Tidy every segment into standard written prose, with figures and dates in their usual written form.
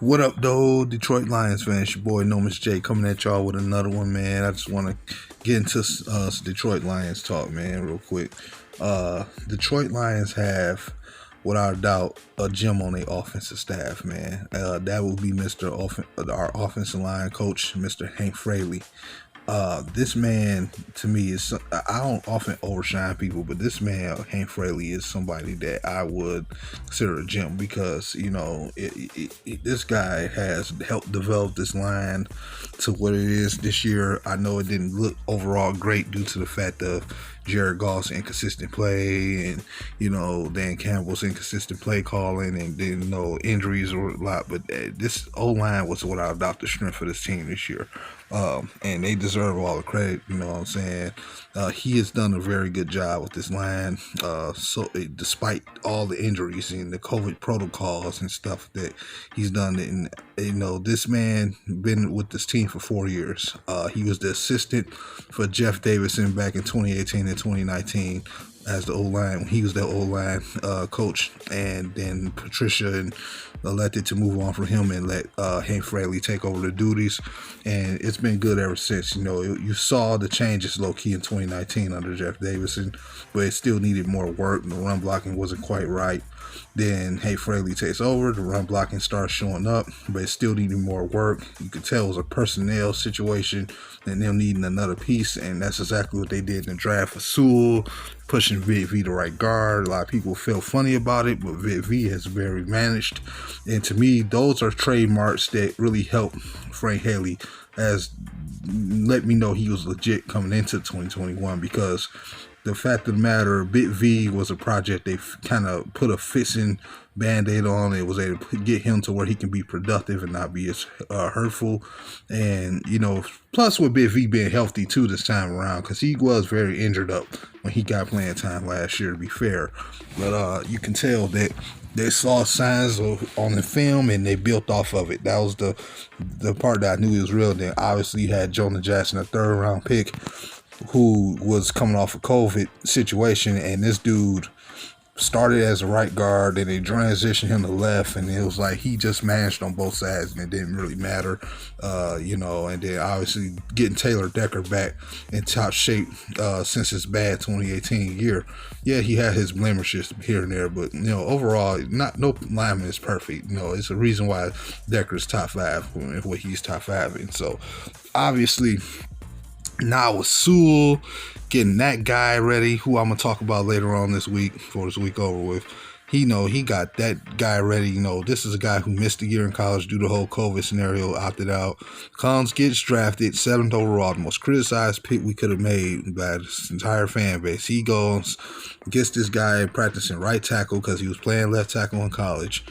What up, though, Detroit Lions fans? Your boy Nomis J coming at y'all with another one, man. I just want to get into some Detroit Lions talk, man, real quick. Detroit Lions have, without a doubt, a gem on their offensive staff, man. That will be our offensive line coach, Mr. Hank Fraley. This man, to me, is, I don't often overshine people, but this man, Hank Fraley, is somebody that I would consider a gem because, this guy has helped develop this line to what it is this year. I know it didn't look overall great due to the fact of Jared Goff's inconsistent play and, Dan Campbell's inconsistent play calling and then, injuries were a lot. But this O-line was without a doubt the strength of this team this year. And they deserve all the credit, you know what I'm saying? He has done a very good job with this line. Despite all the injuries and the COVID protocols and stuff that he's done, and this man been with this team for 4 years. He was the assistant for Jeff Davison back in 2018 and 2019 as the O-line. He was the O-line coach, and then Patricia and elected to move on from him and let Hank Fraley take over the duties, and it's been good ever since. You saw the changes low-key in 2019 under Jeff Davison, but it still needed more work. The run blocking wasn't quite right. Then Hank Fraley takes over, the run blocking starts showing up, but it still needed more work. You could tell it was a personnel situation and them needing another piece, and that's exactly what they did in the draft for Sewell, pushing Vic V to right guard. A lot of people feel funny about it, but Vic V has very managed. And to me, those are trademarks that really help Frank Haley as let me know he was legit coming into 2021, because the fact of the matter, Bit V was a project they kind of put a fixing band-aid on. It was able to get him to where he can be productive and not be as hurtful. And, plus with Bit V being healthy too this time around, because he was very injured up when he got playing time last year, to be fair. But you can tell that they saw signs on the film and they built off of it. That was the part that I knew he was real. Then obviously you had Jonah Jackson, a third-round pick, who was coming off a COVID situation, and this dude started as a right guard, then they transitioned him to left, and it was like he just managed on both sides, and it didn't really matter, and then obviously getting Taylor Decker back in top shape since his bad 2018 year. Yeah, he had his blemishes here and there, but overall, no lineman is perfect. It's a reason why Decker's top 5 and what he's top 5 in. So obviously, now with Sewell, getting that guy ready, who I'm going to talk about later on this week, before this week over with. He got that guy ready. This is a guy who missed a year in college due to the whole COVID scenario, opted out. Comes, gets drafted, 7th overall, the most criticized pick we could have made by this entire fan base. He goes, gets this guy practicing right tackle because he was playing left tackle in college.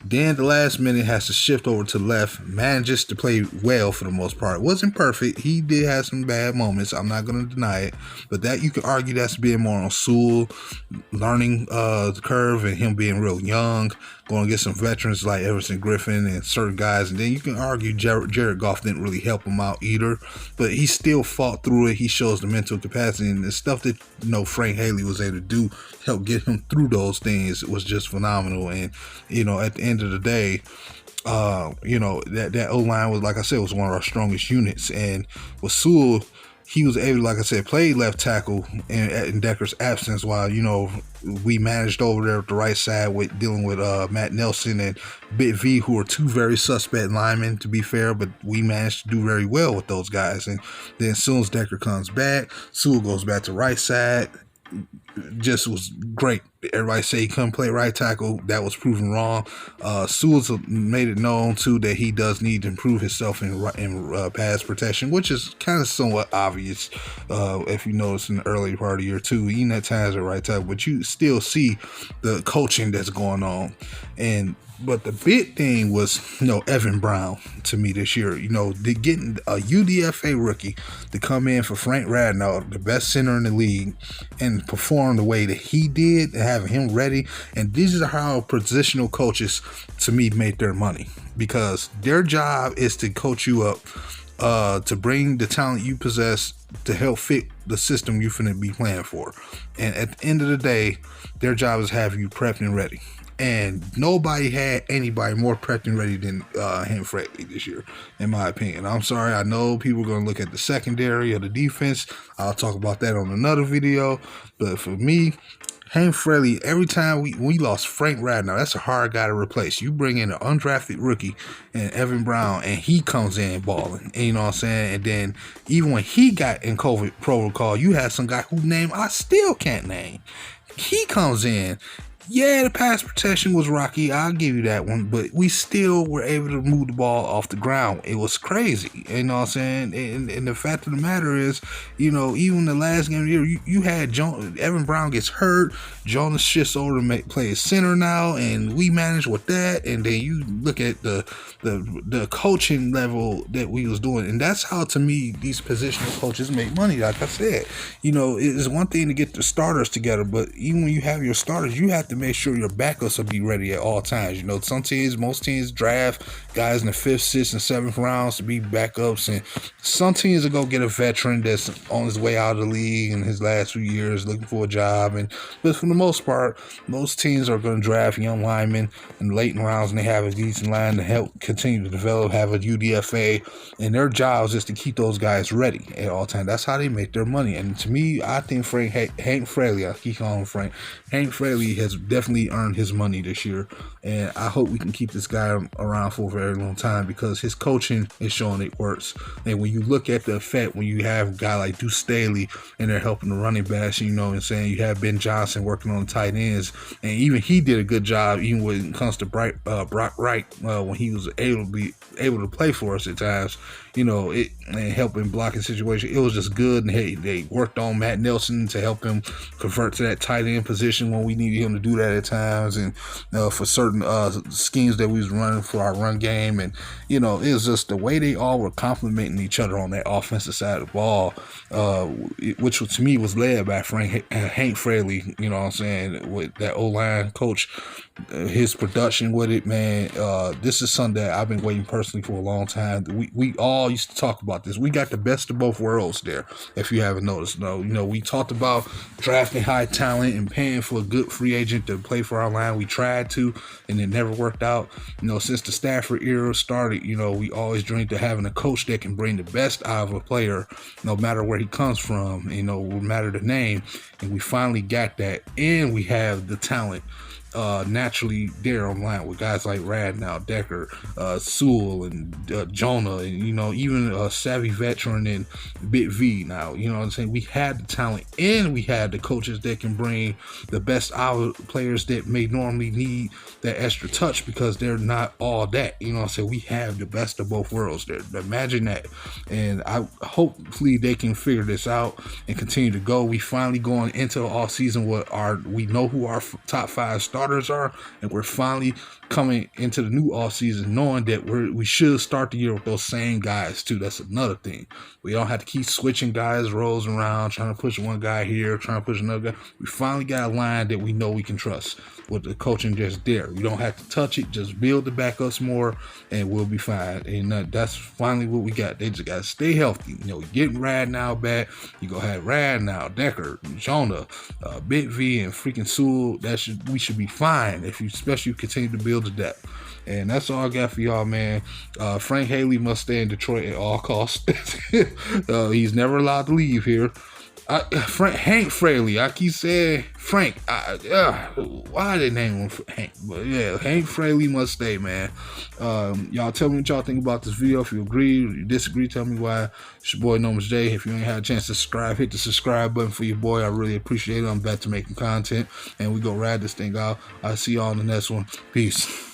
Then the last minute has to shift over to left, manages to play well for the most part. Wasn't perfect. He did have some bad moments. I'm not going to deny it. But that you could argue that's being more on Sewell, learning the curve, and him being real young, going to get some veterans like Everson Griffin and certain guys. And then you can argue Jared Goff didn't really help him out either. But he still fought through it. He shows the mental capacity, and the stuff that Frank Haley was able to do help get him through those things was just phenomenal. And at the end of the day, that O-line was, like I said, was one of our strongest units. And with Sewell, he was able, like I said, play left tackle in Decker's absence, while we managed over there at the right side with dealing with Matt Nelson and Bit V, who are two very suspect linemen, to be fair, but we managed to do very well with those guys. And then as soon as Decker comes back, Sewell goes back to right side. Just was great. Everybody say he couldn't play right tackle. That was proven wrong. Sewell's made it known too that he does need to improve himself in pass protection, which is kind of somewhat obvious if you notice in the early part of year 2. Even at times at right tackle, but you still see the coaching that's going on. But the big thing was, Evan Brown to me this year. Getting a UDFA rookie to come in for Frank Radnall, the best center in the league, and perform the way that he did, and having him ready. And these are how positional coaches, to me, make their money, because their job is to coach you up, to bring the talent you possess to help fit the system you're finna be playing for. And at the end of the day, their job is to have you prepped and ready. And nobody had anybody more prepped and ready than him, Fraley, this year, in my opinion. I'm sorry, I know people are going to look at the secondary of the defense. I'll talk about that on another video. But for me, Hank Fraley, every time we lost Frank Radnow, that's a hard guy to replace. You bring in an undrafted rookie and Evan Brown, and he comes in balling. And you know what I'm saying? And then even when he got in COVID protocol, you had some guy whose name I still can't name. He comes in. Yeah, the pass protection was rocky. I'll give you that one. But we still were able to move the ball off the ground. It was crazy. You know what I'm saying? And the fact of the matter is, you know, even the last game of the year, you had Evan Brown gets hurt. Jonas shifts over to play center now, and we managed with that. And then you look at the coaching level that we was doing. And that's how, to me, these positional coaches make money. Like I said, you know, it's one thing to get the starters together, but even when you have your starters, you have to make sure your backups will be ready at all times. You know, most teams draft guys in the 5th, 6th, and 7th rounds to be backups, and some teams will go get a veteran that's on his way out of the league in his last few years looking for a job. But for the most part, most teams are going to draft young linemen in the late rounds, and they have a decent line to help continue to develop, have a UDFA, and their job is just to keep those guys ready at all times. That's how they make their money. And to me, I think Hank Fraley, I keep calling him Frank, Hank Fraley has definitely earned his money this year, and I hope we can keep this guy around for a very long time because his coaching is showing it works. And when you look at the effect, when you have a guy like Deuce Staley and they're helping the running backs, you know what I'm saying, you have Ben Johnson working on the tight ends, and even he did a good job even when it comes to Brock Wright when he was able to play for us at times, you know, and helping blocking situation. It was just good, and they worked on Matt Nelson to help him convert to that tight end position when we needed him to do that at times, and for certain schemes that we was running for our run game. And you know, it was just the way they all were complementing each other on that offensive side of the ball, which to me was led by Hank Fraley. You know what I'm saying, with that O-line coach, his production with it, man. This is something that I've been waiting personally for a long time. We all used to talk about this. We got the best of both worlds there, if you haven't noticed. No, you know, we talked about drafting high talent and paying for a good free agent to play for our line. We tried to, and it never worked out. You know, since the Stafford era started, you know, we always dreamed of having a coach that can bring the best out of a player, no matter where he comes from, you know, no matter the name. And we finally got that, and we have the talent naturally there online with guys like Radnow, Decker, Sewell, and Jonah, and you know, even a savvy veteran and Bit V. Now, you know what I'm saying, we had the talent, and we had the coaches that can bring the best out of players that may normally need that extra touch because they're not all that. You know what I'm saying, we have the best of both worlds there. Imagine that. And hopefully they can figure this out and continue to go. We finally going into the off season with we know who our top 5 starters are, and we're finally coming into the new off season knowing that we should start the year with those same guys too. That's another thing. We don't have to keep switching guys roles around, trying to push one guy here, trying to push another guy. We finally got a line that we know we can trust with the coaching just there. We don't have to touch it, just build the backups more, and we'll be fine. And that's finally what we got. They just got to stay healthy. You know, getting Radnow back. You go have Radnow, Decker, Jonah, Bit V, and freaking Sewell. We should be fine especially continue to build the depth. And that's all I got for y'all, man. Frank Haley must stay in Detroit at all costs. He's never allowed to leave here. Hank Fraley. I keep saying Frank. Why they name him Hank? But yeah, Hank Fraley must stay, man. Y'all tell me what y'all think about this video. If you agree or you disagree, tell me why. It's your boy Nomus J. If you ain't had a chance to subscribe, hit the subscribe button for your boy. I really appreciate it. I'm back to making content, and we go ride this thing out. I'll see y'all on the next one. Peace.